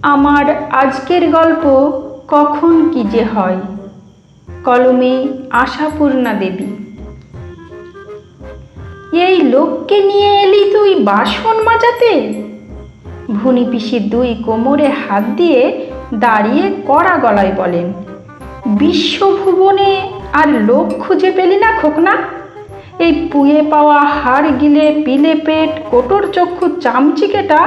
আমার আজকের গল্প কখন কি যে হয়। কলমে আশাপূর্ণা দেবী। এই লোককে নিয়ে এলি তুই বাসন মাজাতে? ভুনি পিসি দুই কোমরে হাত দিয়ে দাঁড়িয়ে কড়া গলায় বলেন, বিশ্বভুবনে আর লোক খুঁজে পেলি না খোকনা? এই পুয়ে পাওয়া হাড় গিলে পিলে পেট কোটর চক্ষু চামচিকেটা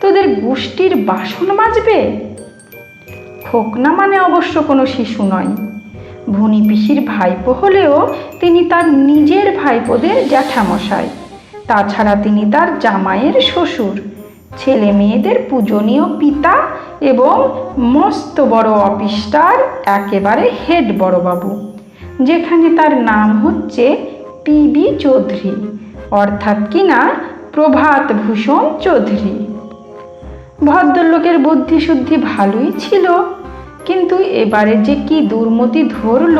তোদের গোষ্ঠীর বাসন মাজবে? খোকনা মানে অবশ্য কোনো শিশু নয়। ভুনি পিসির ভাইপো হলেও তিনি তার নিজের ভাইপোদের জ্যাঠামশাই। তাছাড়া তিনি তার জামাইয়ের শ্বশুর, ছেলে মেয়েদের পূজনীয় পিতা এবং মস্ত বড় অফিসটার একেবারে হেড বড়বাবু, যেখানে তার নাম হচ্ছে পিবি চৌধুরী, অর্থাৎ কিনা প্রভাত ভূষণ চৌধুরী। ভদ্রলোকের বুদ্ধি শুদ্ধি ভালোই ছিল, কিন্তু এবারে যে কি দুর্মতি ধরল,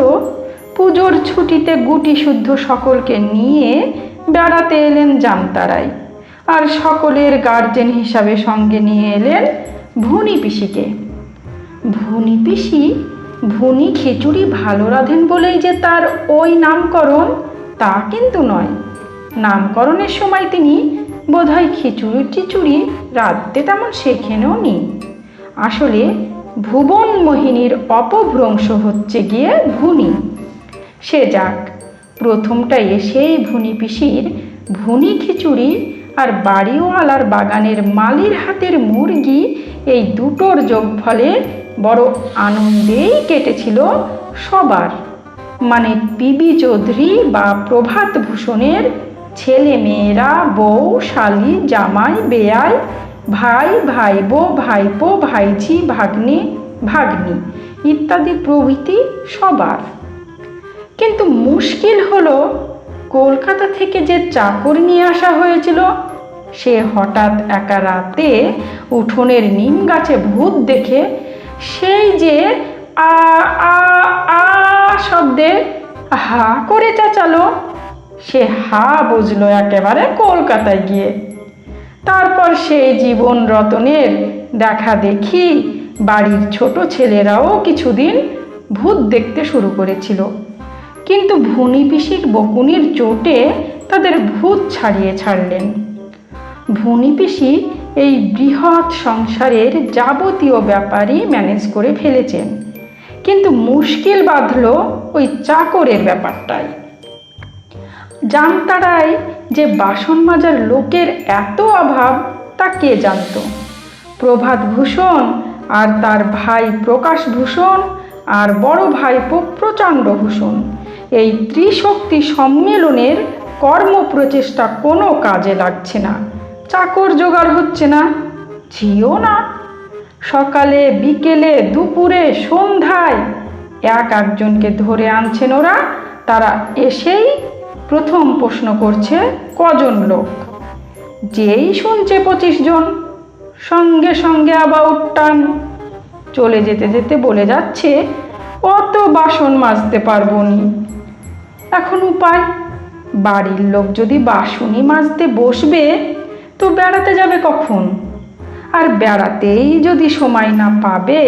পুজোর ছুটিতে গুটি শুদ্ধ সকলকে নিয়ে বেড়াতে এলেন জামতারায়, আর সকলের গার্জেন হিসাবে সঙ্গে নিয়ে এলেন ভুনি পিসিকে। ভুনি পিসি ভুনি খিচুড়ি ভালো রাঁধেন বলেই যে তার ওই নামকরণ, তা কিন্তু নয়। নামকরণের সময় তিনি বোধহয় খিচুড়ি টিচুড়ি রাঁধতে তেমন শেখেনও নি। আসলে ভুবন মোহিনীর অপভ্রংশ হচ্ছে গিয়ে ভুনি। সে যাক, প্রথমটা এসেই ভুনি পিসির ভুনি খিচুড়ি আর বাড়িওয়ালার বাগানের মালির হাতের মুরগি, এই দুটোর যোগফলে বড় আনন্দেই কেটেছিল সবার। মানে পিবি চৌধুরী বা প্রভাত ভূষণের ছেলে মেয়েরা, বউ, শালি, জামাই, বেয়াই, ভাই, ভাইবো, ভাইপো, ভাইঝি, ভাগ্নে, ভাগ্নি ইত্যাদি প্রভৃতি সবার। কিন্তু মুশকিল হলো, কলকাতা থেকে যে চাকর নিয়ে আসা হয়েছিল, সে হঠাৎ একা রাতে উঠোনের নিম গাছে ভূত দেখে সেই যে আ আ আ শব্দে হা করে চেঁচালো, সে হা বুঝলো একেবারে কলকাতায় গিয়ে। তারপর সেই জীবন রতনের দেখা দেখি বাড়ির ছোট ছেলেরাও কিছুদিন ভূত দেখতে শুরু করেছিল, কিন্তু ভুনি পিসির বকুনির চোটে তাদের ভূত ছাড়িয়ে ছাড়লেন। ভুনি পিসি এই বৃহৎ সংসারের যাবতীয় ব্যাপারই ম্যানেজ করে ফেলেছেন, কিন্তু মুশকিল বাঁধল ওই চাকরের ব্যাপারটাই। জামতারায় যে বাসন মাজার লোকের এত অভাব তা কে জানত? প্রভাত ভূষণ আর তার ভাই প্রকাশ ভূষণ আর বড় ভাইপো প্রচণ্ড ভূষণ, এই ত্রিশক্তি সম্মেলনের কর্মপ্রচেষ্টা কোনো কাজে লাগছে না। চাকর জোগাড় হচ্ছে না, ঝিও না। সকালে, বিকেলে, দুপুরে, সন্ধ্যায় একজনকে ধরে আনছেন ওরা। তারা এসেই প্রথম প্রশ্ন করছে, কজন লোক? যেই শুনছে 25 জন, সঙ্গে সঙ্গে অ্যাবাউট টান। চলে যেতে যেতে বলে যাচ্ছে, অত বাসন মাজতে পারবো নি। এখন উপায়, বাড়ির লোক যদি বাসনই মাজতে বসবে তো বেড়াতে যাবে কখন? আর বেড়াতেই যদি সময় না পাবে,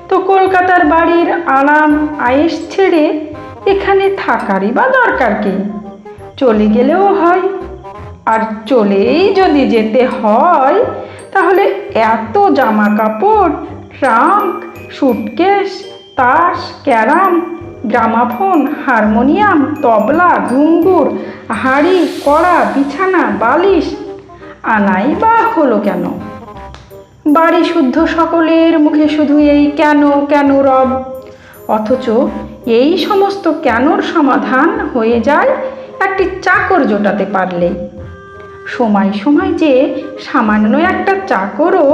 তো কলকাতার বাড়ির আরাম আয়েশ ছেড়ে এখানে থাকারই বা দরকার কি? চলে গেলেও হয়। আর চলেই যদি যেতে হয়, তাহলে এত জামা কাপড়, ট্রাঙ্ক, সুটকেস, তাস, ক্যারাম, গ্রামাফোন, হারমোনিয়াম, তবলা, ঘুঙুর, হাঁড়ি, কড়া, বিছানা, বালিশ আনাই বা হলো কেন? বাড়ি শুদ্ধ সকলের মুখে শুধু এই কেন কেন রব। অথচ এই সমস্ত কেনর সমাধান হয়ে যায় একটি চাকর জোটাতে পারলে। সময় সময় যে সামান্য একটা চাকরও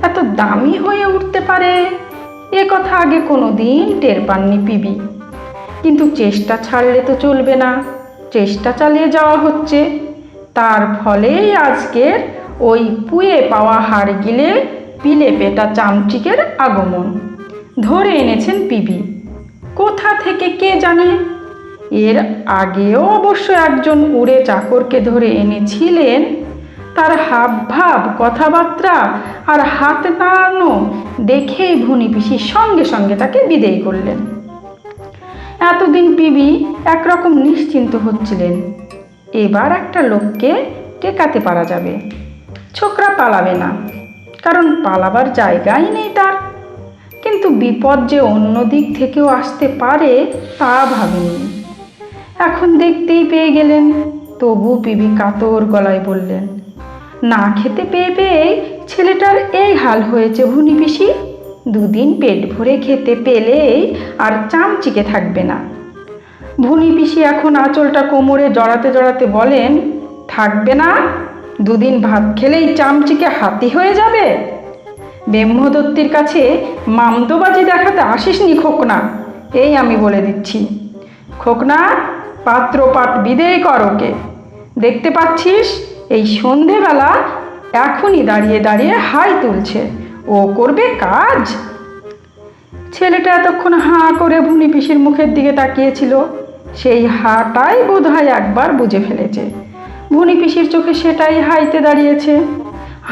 এত দামি হয়ে উঠতে পারে, এ কথা আগে কোনো দিন টের পাননি পিবি। কিন্তু চেষ্টা ছাড়লে তো চলবে না, চেষ্টা চালিয়ে যাওয়া হচ্ছে। তার ফলেই আজকের ওই পুয়ে পাওয়া হাড় গিলে পিলে পেটা চামচিকের আগমন। ধরে এনেছেন পিবি, কোথা থেকে কে জানে। এর আগেও অবশ্য একজন উড়ে চাকরকে ধরে এনেছিলেন, তার হাব ভাব, কথাবার্তা আর হাত নাড়ানো দেখেই ভুনি পিসি সঙ্গে সঙ্গে তাকে বিদেয় করলেন। এতদিন পিবি একরকম নিশ্চিন্ত হচ্ছিলেন, এবার একটা লোককে টেকাতে পারা যাবে, ছোকরা পালাবে না, কারণ পালাবার জায়গাই নেই তার। কিন্তু বিপদ যে অন্য দিক থেকেও আসতে পারে তা ভাবেনি। এখন দেখতেই পেয়ে গেলেন, তবু পিবি কাতর গলায় বললেন, না খেতে পেয়ে পেয়েই ছেলেটার এই হাল হয়েছে ভুনি পিসি। দুদিন পেট ভরে খেতে পেলেই আর চামচিকে থাকবে না। ভুনি পিসি এখন আঁচলটা কোমরে জড়াতে জড়াতে বলেন, থাকবে না? দুদিন ভাত খেলেই চামচিকে হাতি হয়ে যাবে? ব্রহ্মদত্তির কাছে মামদোবাজি দেখাতে আসিসনি খোকনা, এই আমি বলে দিচ্ছি। খোকনা, পাত্রপাট বিদেয় কর ওকে। দেখতে পাচ্ছিস এই সন্ধেবেলা এখনই দাঁড়িয়ে দাঁড়িয়ে হাই তুলছে, ও করবে কাজ? ছেলেটা এতক্ষণ হাঁ করে ভুনি পিসির মুখের দিকে তাকিয়েছিল, সেই হাটাই বোধ হয় একবার বুঝে ফেলেছে। ভুনি পিসির চোখে সেটাই হাইতে দাঁড়িয়েছে।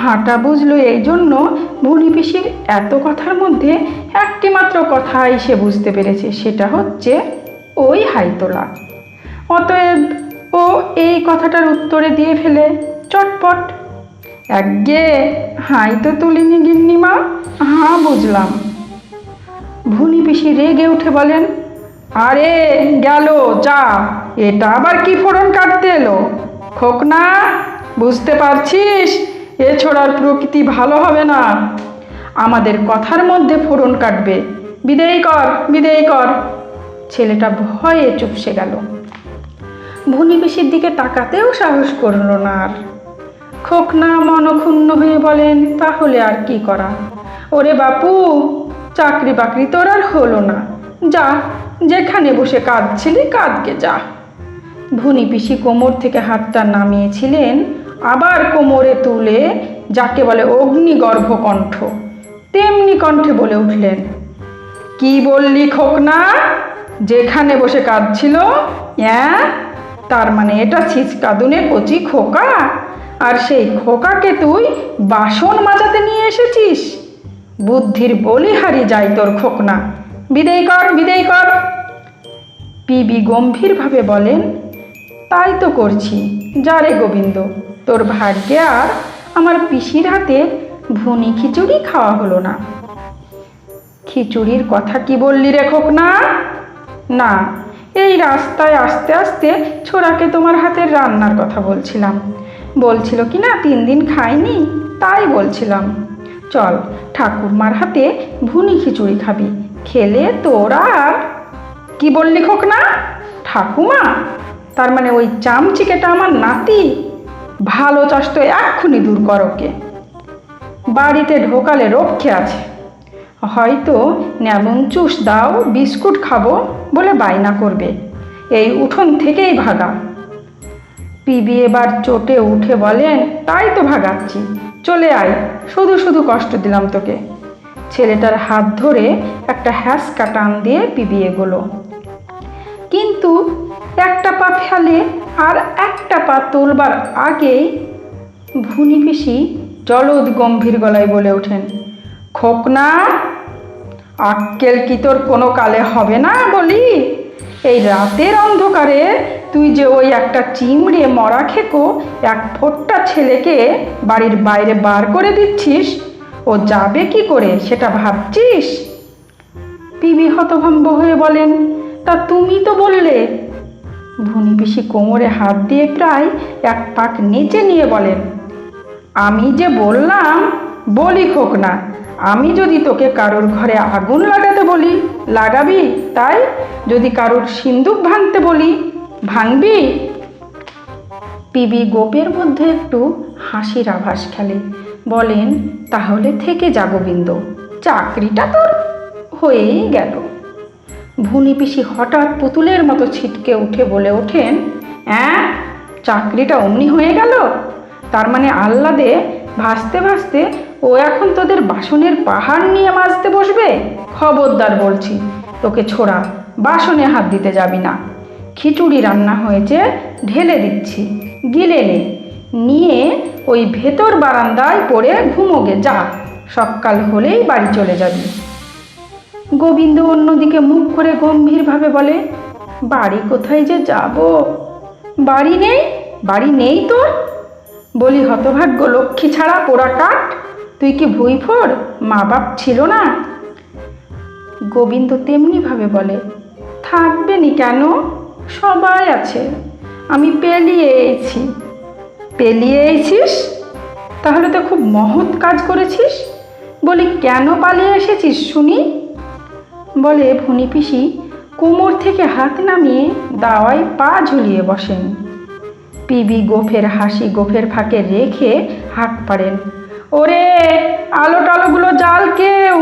হাঁটা বুঝলো এই জন্য ভুনি পিসির এত কথার মধ্যে একটি মাত্র কথাই সে বুঝতে পেরেছে, সেটা হচ্ছে ওই হাই তোলা। অতএব ও এই কথাটার উত্তরে দিয়ে ফেলে চটপট, একগে হাই তো তুলিনি গিন্নিমা, হাঁ বুঝলাম। ভুনি পিসি রেগে উঠে বলেন, আরে গেল যা, এটা আবার কি ফোড়ন কাটতে এলো? খোকনা, বুঝতে পারছিস এ ছোড়ার প্রকৃতি ভালো হবে না, আমাদের কথার মধ্যে ফোড়ন কাটবে। বিদেয় কর, বিদেয় কর। ছেলেটা ভয়ে চুপসে গেল, ভুনি পিসির দিকে তাকাতেও সাহস করল না আর। খোকনা মনক্ষুণ্ণ হয়ে বলেন, তাহলে আর কি করা? ওরে বাপু, চাকরি বাকরি তোর আর হলো না, যা যেখানে বসে কাঁদছিলি কাঁদকে যা। ভুনি পিসি কোমর থেকে হাতটা নামিয়েছিলেন, আবার কোমরে তুলে যাকে বলে অগ্নিগর্ভ কণ্ঠ, তেমনি কণ্ঠে বলে উঠলেন, কি বললি খোকনা? যেখানে বসে কাঁদছিল? হ্যাঁ, তার মানে এটা ছিচকাদুনে কচি খোকা, আর সেই খোকাকে তুই বাসন মাজাতে নিয়ে এসেছিস? বুদ্ধির বলিহারি যাই তোর খোকনা, বিদেয় কর, বিদেয় কর। পিবি গম্ভীরভাবে বলেন, তাই তো করছি, যা রে গোবিন্দ, তোর ভাগ্যে আর আমার পিসির হাতে ভুনি খিচুড়ি খাওয়া হলো না। খিচুড়ির কথা কি বললি রে খোকনা? না, এই রাস্তায় আস্তে আস্তে ছোড়াকে তোমার হাতের রান্নার কথা বলছিলাম। বলছিল কি না 3 দিন খাইনি, তাই বলছিলাম। চল ঠাকুরমার হাতে ভুনি খিচুড়ি খাবি, খেলে তোরা আর। কি বললি খোকনা? ঠাকুমা? তার মানে ওই চামচিকেটা আমার নাতি? ভালো চাস তো এক্ষুনি দূর কর ওকে, বাড়িতে ঢোকালে রক্ষে আছে। হয়তো নেমন চুষ দাও, বিস্কুট খাবো বলে বায়না করবে, এই উঠোন থেকেই ভাগা। পিবি এবার চটে উঠে বলেন, তাই তো ভাগাচ্ছি, চলে আয়, শুধু শুধু কষ্ট দিলাম তোকে। ছেলেটার হাত ধরে একটা হ্যাঁচকা টান দিয়ে পিবি এগোলো, কিন্তু একটা পা ফেলে আর একটা পা তোলবার আগেই ভুনি পিসি জলদ গম্ভীর গলায় বলে ওঠেন, খোকনা, আক্কেল কি তোর কোনো কালে হবে না বলি? এই রাতের অন্ধকারে তুই যে ওই একটা চিমড়ে মরা খেকো এক ফোঁটা ছেলেকে বাড়ির বাইরে বার করে দিচ্ছিস, ও যাবে কি করে সেটা ভাবছিস? পিবি হতভম্ব হয়ে বলেন, তা তুমি তো বললে। ভুনি পিসি কোমরে হাত দিয়ে প্রায় 1 পাক নিচে নিয়ে বলেন, আমি যে বললাম বলি খোকনা, আমি যদি তোকে কারোর ঘরে আগুন লাগাতে বলি লাগাবি, তাই যদি কারোর সিন্দুক ভাঙতে বলি ভাঙবি? পিবি গোপের মধ্যে একটু হাসির আভাস খেলে, বলেন, তাহলে থেকে যা গোবিন্দ, চাকরিটা তোর হয়েই গেল। ভুনি পিসি হঠাৎ পুতুলের মতো ছিটকে উঠে বলে ওঠেন, হ্যাঁ, চাকরিটা অমনি হয়ে গেল? তার মানে আহ্লাদে ভাসতে ভাসতে ও এখন তোদের বাসনের পাহাড় নিয়ে মাজতে বসবে? খবরদার বলছি তোকে ছোড়া, বাসনে হাত দিতে যাবি না। খিচুড়ি রান্না হয়েছে, ঢেলে দিচ্ছি, গিলে নে। নিয়ে ওই ভেতর বারান্দায় পড়ে ঘুমোগে যা, সকাল হলেই বাড়ি চলে যাবি। গোবিন্দ অন্যদিকে মুখ করে গম্ভীরভাবে বলে, বাড়ি কোথায় যে যাব? বাড়ি নেই? বাড়ি নেই তোর? বলি হতভাগ্য লক্ষ্মী ছাড়া পোড়া কাঠ, তুই কি ভুঁইফোড়? মা বাপ ছিল না? গোবিন্দ তেমনিভাবে বলে, থাকবে নি কেন, সবাই আছে, আমি পেলিয়ে এসেছি। পেলিয়ে এসেছিস? তাহলে তো খুব মহৎ কাজ করেছিস। বলি কেন পালিয়ে এসেছিস শুনি? বলে ভুনি পিসি কোমর থেকে হাত নামিয়ে দাওয়ায় পা ঝুলিয়ে বসেন। পিবি গোফের হাসি গোফের ফাঁকে রেখে হাঁক পাড়েন, ওরে আলো টালোগুলো জ্বাল কেউ।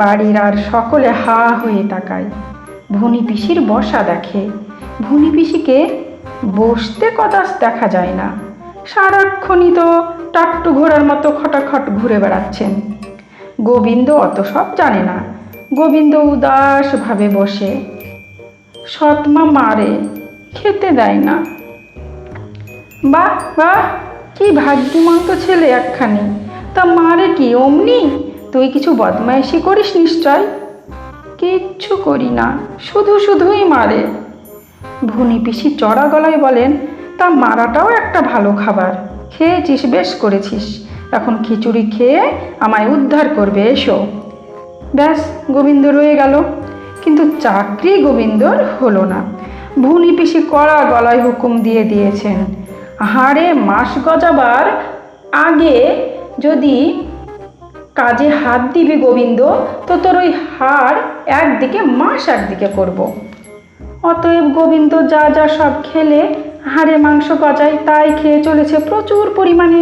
বাড়ির আর সকলে হা হয়ে তাকায়। ভুনি পিসির বসা দেখে। ভুনি পিসিকে বসতে কদাচ দেখা যায় না, সারাক্ষণই তো টাকটু ঘোড়ার মতো খটাখট ঘুরে বেড়াচ্ছেন। গোবিন্দ অত সব জানে না। গোবিন্দ উদাসভাবে বসে। সৎমা মারে, খেতে দেয় না। বাহ বাহ, কি ভাগ্যমন্ত ছেলে একখানি। তা মারে কি অমনি? তুই কিছু বদমাইশি করিস নিশ্চয়? কিচ্ছু করি না, শুধুই মারে। ভুনি পিসি চড়া গলায় বলেন, তা মারাটাও একটা ভালো খাবার। খেয়েছিস, বেশ করেছিস। এখন খিচুড়ি খেয়ে আমায় উদ্ধার করবে, এসো। ব্যাস, গোবিন্দ রয়ে গেল। কিন্তু চাকরি গোবিন্দর হলো না। ভুনি পিসি কড়া গলায় হুকুম দিয়েছেন, হাড়ে মাস গজাবার আগে যদি কাজে হাত দিবি গোবিন্দ, তো তোর ওই হাড় একদিকে মাস একদিকে করব। অতএব গোবিন্দ যা যা সব খেলে হাড়ে মাংস গজায় তাই খেয়ে চলেছে, প্রচুর পরিমাণে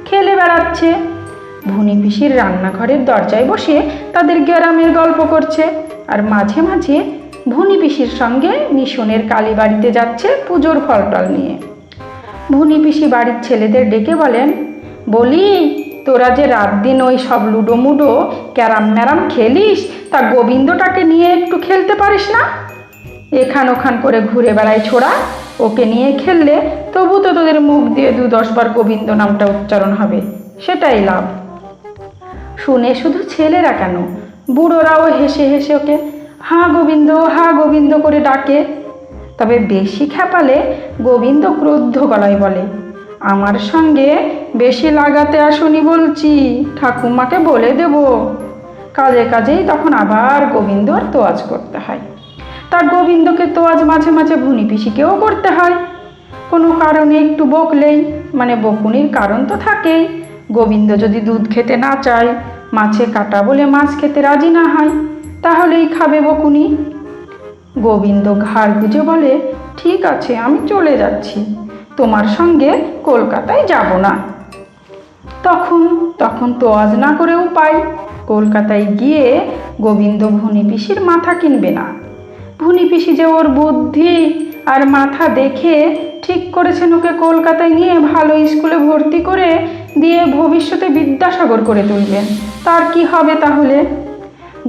খেলে বেড়াচ্ছে। ভুনি পিসির রান্নাঘরের দরজায় বসে তাদের গ্রামের গল্প করছে, আর মাঝে মাঝে ভুনি পিসির সঙ্গে মিশনের কালীবাড়িতে যাচ্ছে পুজোর ফলটল নিয়ে। ভুনি পিসি বাড়ির ছেলেদের ডেকে বলেন, বলি তোরা যে রাত দিন ওই সব লুডো মুডো ক্যারাম ম্যারাম খেলিস, তা গোবিন্দটাকে নিয়ে একটু খেলতে পারিস না? এখান ওখান করে ঘুরে বেড়ায় ছোড়া, ওকে নিয়ে খেললে তবু তো তোদের মুখ দিয়ে 2-10 বার গোবিন্দ নামটা উচ্চারণ হবে, সেটাই লাভ। শুনে শুধু ছেলেরা কেন, বুড়োরাও হেসে হেসে ওকে হা গোবিন্দ করে ডাকে। তবে বেশি খেপালে গোবিন্দ ক্রুদ্ধ গলায় বলে, আমার সঙ্গে বেশি লাগাতে আসুনি বলছি, ঠাকুমাকে বলে দেব। কাজেই তখন আবার গোবিন্দর তোয়াজ করতে হয়। তার গোবিন্দকে তোয়াজ মাঝে মাঝে ভুনি পিসিকেও করতে হয়। কোনো কারণে একটু বকলেই, মানে বকুনির কারণ তো থাকেই। গোবিন্দ যদি দুধ খেতে না চায়, মাছে কাটা বলে মাছ খেতে রাজি না হয়, তাহলেই খাবে বকুনি। গোবিন্দ ঘাড় গুঁজে বলে, ঠিক আছে, আমি চলে যাচ্ছি, তোমার সঙ্গে কলকাতায় যাব না। তখন তোয়াজ না করেও পাই, কলকাতায় গিয়ে গোবিন্দ ভুনি পিসির মাথা কিনবে না। ভুনি পিসি যে ওর বুদ্ধি আর মাথা দেখে ঠিক করেছেন ওকে কলকাতায় নিয়ে ভালো স্কুলে ভর্তি করে দিয়ে ভবিষ্যতে বিদ্যাসাগর করে তুলবেন। তার কি হবে তাহলে?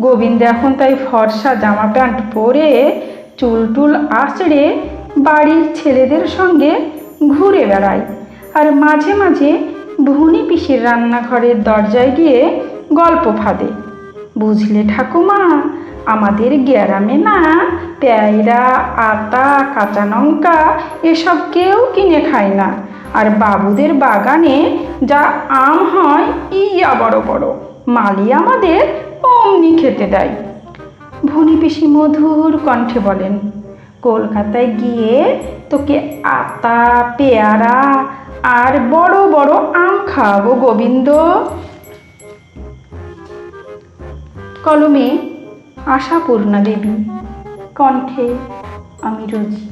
গোবিন্দ এখন তাই ফর্সা জামা প্যান্ট পরে চুলটুল আঁচড়ে বাড়ির ছেলেদের সঙ্গে ঘুরে বেড়ায়, আর মাঝে মাঝে ভুনি পিসির রান্নাঘরের দরজায় গিয়ে গল্প ফাঁদে। বুঝলে ঠাকুমা, আমাদের গ্রামে না পেয়ারা, আতা, কাঁচা লঙ্কা এসব কেউ কিনে খায় না, আর বাবুদের বাগানে যা আম হয় ইয়া বড় বড়, মালি আমাদের অমনি খেতে দেয়। ভুনি পিসি মধুর কণ্ঠে বলেন, কলকাতায় গিয়ে তোকে আতা, পেয়ারা আর বড় বড় আম খাওয়াবো গোবিন্দ। কলমে আশাপূর্ণা দেবী, কণ্ঠে আমি রোজি।